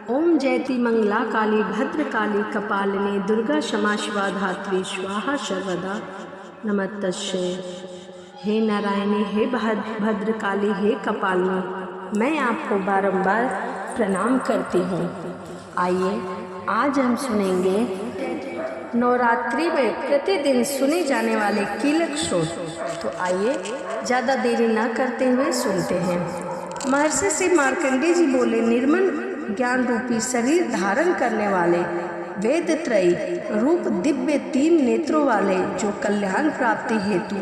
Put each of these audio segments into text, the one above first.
ओम जयति मंगला काली भद्रकाली कपालिनी दुर्गा क्षमा शिवा धात्री स्वाहा सर्वदा नमस्तस्यै। हे नारायणी, हे भद्रकाली, हे कपालिनी, मैं आपको बारंबार प्रणाम करती हूँ। आइए आज हम सुनेंगे नवरात्रि में प्रतिदिन सुने जाने वाले कीलक श्लोक। तो आइए ज़्यादा देरी न करते हुए सुनते हैं। महर्षि श्री मार्कंडेय जी बोले, निर्मल ज्ञान रूपी शरीर धारण करने वाले, वेद त्रयी रूप दिव्य 3 नेत्रों वाले, जो कल्याण प्राप्ति हेतु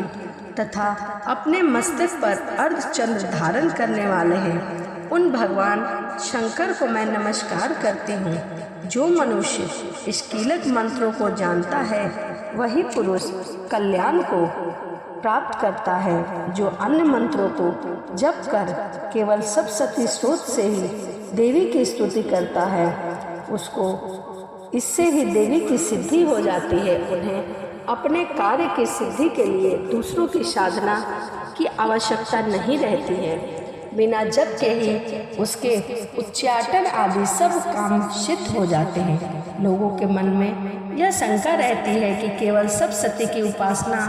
तथा अपने मस्तक पर अर्धचंद्र धारण करने वाले हैं, उन भगवान शंकर को मैं नमस्कार करती हूँ। जो मनुष्य इस कीलक मंत्रों को जानता है वही पुरुष कल्याण को प्राप्त करता है। जो अन्य मंत्रों को जप कर केवल सप्तशती स्रोत से ही देवी की स्तुति करता है, उसको इससे ही देवी की सिद्धि हो जाती है। उन्हें अपने कार्य की सिद्धि के लिए दूसरों की साधना की आवश्यकता नहीं रहती है। बिना जप के ही उसके उच्चाटन आदि सब काम सिद्ध हो जाते हैं। लोगों के मन में यह शंका रहती है कि केवल सप्तशती की उपासना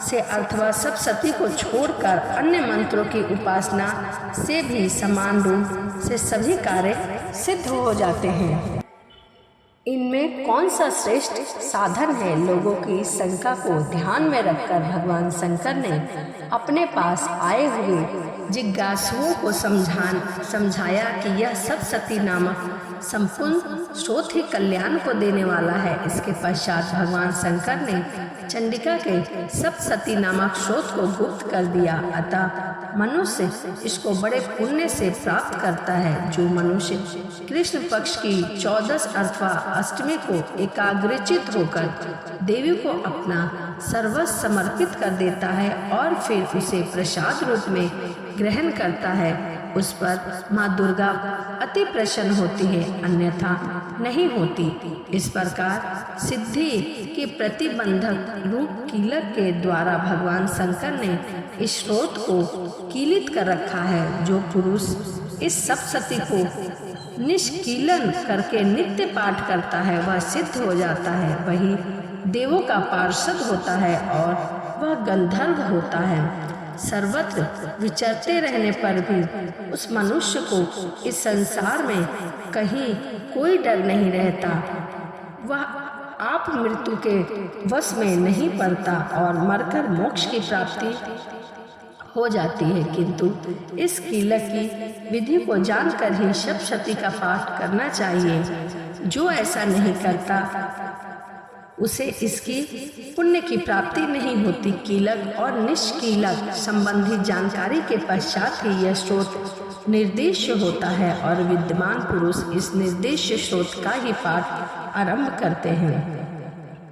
से अथवा सप्तशती को छोड़कर अन्य मंत्रों की उपासना से भी समान रूप से सभी कार्य सिद्ध हो जाते हैं। इनमें कौन सा श्रेष्ठ साधन है? लोगों की शंका को ध्यान में रखकर भगवान शंकर ने अपने पास आए हुए जिज्ञासुओं को समझाया कि यह सप्तशती नामक संपूर्ण स्रोत ही कल्याण को देने वाला है। इसके पश्चात भगवान शंकर ने चंडिका के सप्तशती नामक स्रोत को गुप्त कर दिया। अतः मनुष्य इसको बड़े पुण्य से प्राप्त करता है। जो मनुष्य कृष्ण पक्ष की 14 अथवा अष्टमी को एकाग्रचित होकर देवी को अपना सर्वस्व समर्पित कर देता है और फिर उसे प्रसाद रूप में ग्रहण करता है, उस पर माँ दुर्गा अति प्रसन्न होती है, अन्यथा नहीं होती। इस प्रकार सिद्धि के प्रतिबंधक रूप कीलक के द्वारा भगवान शंकर ने इस स्रोत को कीलित कर रखा है। जो पुरुष इस सप्तशती को निष्कीलन करके नित्य पाठ करता है वह सिद्ध हो जाता है, वही देवों का पार्षद होता है और वह गंधर्व होता है। सर्वत्र विचरते रहने पर भी उस मनुष्य को इस संसार में कहीं कोई डर नहीं रहता। वह आप मृत्यु के वश में नहीं पड़ता और मरकर मोक्ष की प्राप्ति हो जाती है। किंतु इस कीलक की विधि को जानकर ही सप्तशती का पाठ करना चाहिए। जो ऐसा नहीं करता उसे इसकी पुण्य की प्राप्ति नहीं होती। कीलक और निष्कीलक संबंधी जानकारी के पश्चात ही यह स्रोत निर्देश होता है और विद्वान पुरुष इस निर्देश स्रोत का ही पाठ आरंभ करते हैं।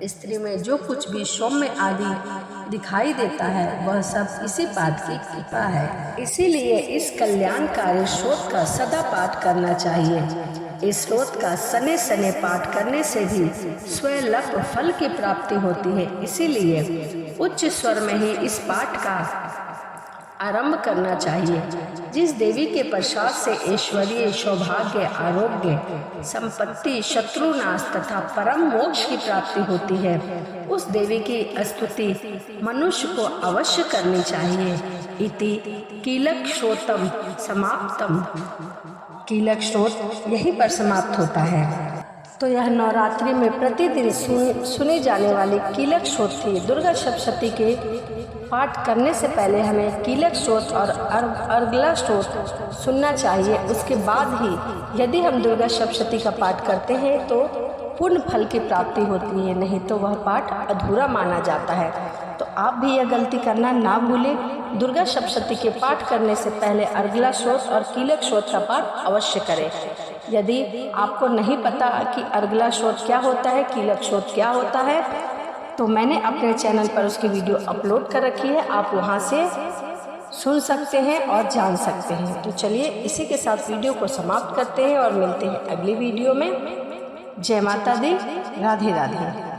स्त्री में जो कुछ भी सौम्य आदि दिखाई देता है वह सब इसी पाठ की कृपा है। इसीलिए इस कल्याणकारी स्रोत का सदा पाठ करना चाहिए। इस स्रोत का सने सने पाठ करने से भी स्वयं फल की प्राप्ति होती है। इसीलिए उच्च स्वर में ही इस पाठ का आरंभ करना चाहिए। जिस देवी के प्रसाद से ऐश्वर्य, सौभाग्य, आरोग्य, संपत्ति, शत्रुनाश तथा परम मोक्ष की प्राप्ति होती है, उस देवी की स्तुति मनुष्य को अवश्य करनी चाहिए। इति कीलक श्रोतम समाप्तम। कीलक स्रोत यहीं पर समाप्त होता है। तो यह नवरात्रि में प्रतिदिन सुने जाने वाली कीलक स्रोत थी। दुर्गा सप्तशती के पाठ करने से पहले हमें कीलक स्रोत और अर्गला स्रोत सुनना चाहिए। उसके बाद ही यदि हम दुर्गा सप्तशती का पाठ करते हैं तो पूर्ण फल की प्राप्ति होती है, नहीं तो वह पाठ अधूरा माना जाता है। तो आप भी यह गलती करना ना भूलें। दुर्गा सप्तशती के पाठ करने से पहले अर्गला स्रोत और कीलक स्रोत का पाठ अवश्य करें। यदि आपको नहीं पता कि अर्गला स्रोत क्या होता है, कीलक स्रोत क्या होता है, तो मैंने अपने चैनल पर उसकी वीडियो अपलोड कर रखी है, आप वहां से सुन सकते हैं और जान सकते हैं। तो चलिए इसी के साथ वीडियो को समाप्त करते हैं और मिलते हैं अगली वीडियो में। जय माता दी, राधे राधे।